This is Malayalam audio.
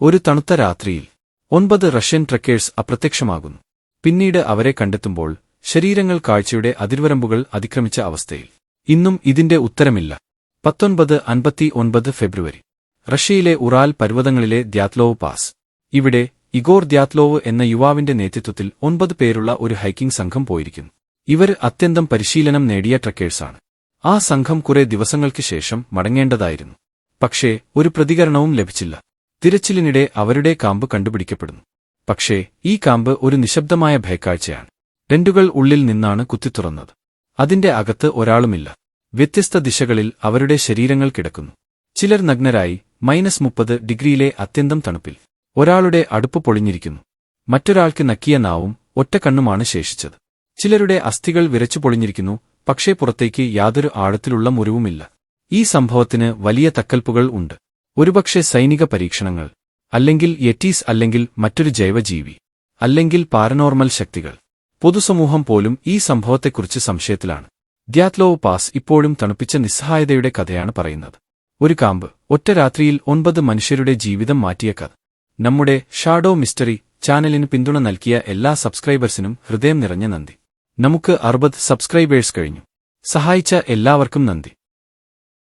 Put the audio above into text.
ഒരു തണുത്ത രാത്രിയിൽ 9 റഷ്യൻ ട്രക്കേഴ്സ് അപ്രത്യക്ഷമാകുന്നു. പിന്നീട് അവരെ കണ്ടെത്തുമ്പോൾ ശരീരങ്ങൾ കാഴ്ചയുടെ അതിർവരമ്പുകൾ അതിക്രമിച്ച അവസ്ഥയിൽ. ഇന്നും ഇതിന്റെ ഉത്തരമില്ല. 1959 ഫെബ്രുവരി. റഷ്യയിലെ ഉറാൽ പർവ്വതങ്ങളിലെ ദ്യാത്ലോവ് പാസ്. ഇവിടെ ഇഗോർ ദ്യാത്ലോവ് എന്ന യുവാവിന്റെ നേതൃത്വത്തിൽ 9 പേരുള്ള ഒരു ഹൈക്കിംഗ് സംഘം പോയിരിക്കുന്നു. ഇവർ അത്യന്തം പരിശീലനം നേടിയ ട്രക്കേഴ്സാണ്. ആ സംഘം കുറെ ദിവസങ്ങൾക്ക് ശേഷം മടങ്ങേണ്ടതായിരുന്നു. പക്ഷേ ഒരു പ്രതികരണവും ലഭിച്ചില്ല. തിരച്ചിലിനിടെ അവരുടെ കാമ്പ് കണ്ടുപിടിക്കപ്പെടുന്നു. പക്ഷേ ഈ കാമ്പ് ഒരു നിശബ്ദമായ ഭയക്കാഴ്ചയാണ്. ടെന്റുകൾ ഉള്ളിൽ നിന്നാണ് കുത്തിത്തുറന്നത്. അതിന്റെ അകത്ത് ഒരാളുമില്ല. വ്യത്യസ്ത ദിശകളിൽ അവരുടെ ശരീരങ്ങൾ കിടക്കുന്നു. ചിലർ നഗ്നരായി -30 ഡിഗ്രിയിലെ അത്യന്തം തണുപ്പിൽ. ഒരാളുടെ അടുപ്പ് പൊളിഞ്ഞിരിക്കുന്നു. മറ്റൊരാൾക്ക് നക്കിയ നാവും ഒറ്റ കണ്ണുമാണ് ശേഷിച്ചത്. ചിലരുടെ അസ്ഥികൾ വിരച്ചു പൊളിഞ്ഞിരിക്കുന്നു, പക്ഷേ പുറത്തേക്ക് യാതൊരു ആഴത്തിലുള്ള മുറിവുമില്ല. ഈ സംഭവത്തിന് വലിയ തക്കൽപ്പുകൾ ഉണ്ട്. ഒരുപക്ഷെ സൈനിക പരീക്ഷണങ്ങൾ, അല്ലെങ്കിൽ യെറ്റീസ്, അല്ലെങ്കിൽ മറ്റൊരു ജൈവജീവി, അല്ലെങ്കിൽ പാരനോർമൽ ശക്തികൾ. പൊതുസമൂഹം പോലും ഈ സംഭവത്തെക്കുറിച്ച് സംശയത്തിലാണ്. ദ്യാത്ലോവ് പാസ് ഇപ്പോഴും തണുപ്പിച്ച നിസ്സഹായതയുടെ കഥയാണ് പറയുന്നത്. ഒരു കാമ്പ്, ഒറ്റ രാത്രിയിൽ 9 മനുഷ്യരുടെ ജീവിതം മാറ്റിയ കഥ. നമ്മുടെ ഷാഡോ മിസ്റ്ററി ചാനലിന് പിന്തുണ നൽകിയ എല്ലാ സബ്സ്ക്രൈബേഴ്സിനും ഹൃദയം നിറഞ്ഞ നന്ദി. നമുക്ക് 60 സബ്സ്ക്രൈബേഴ്സ് കഴിഞ്ഞു. സഹായിച്ച എല്ലാവർക്കും നന്ദി.